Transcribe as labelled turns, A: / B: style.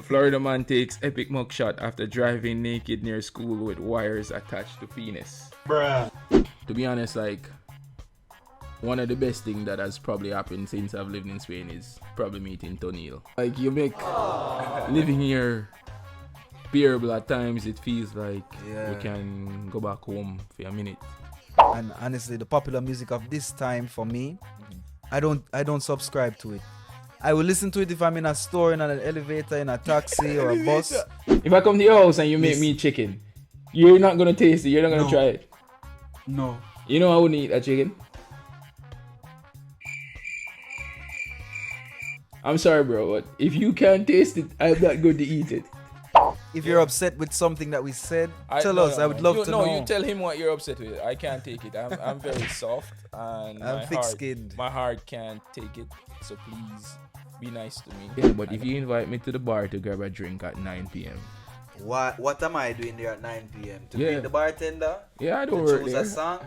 A: Florida man takes epic mugshot after driving naked near school with wires attached to penis.
B: Bruh.
A: To be honest, like, one of the best things that has probably happened since I've lived in Spain is probably meeting Tonniel. Like, you make living here bearable at times. It feels like we can go back home for a minute.
C: And honestly, the popular music of this time for me, I don't subscribe to it. I will listen to it if I'm in a store, in an elevator, in a taxi or a bus.
A: If I come to your house and you make me chicken, you're not gonna taste it. You're not gonna try it.
B: No.
A: You know I wouldn't eat that chicken. I'm sorry, bro, but if you can't taste it, I'm not going to eat it.
C: If you're upset with something that we said, tell us. I would love to know.
A: No, you tell him what you're upset with. I can't take it. I'm very soft and
C: I'm thick-skinned.
A: My heart can't take it. So please be nice to me. Yeah, but if you invite me to the bar to grab a drink at 9 p.m.
D: What am I doing there at 9 p.m.? To be the bartender?
A: Yeah, I don't work
D: choose
A: there.
D: a song?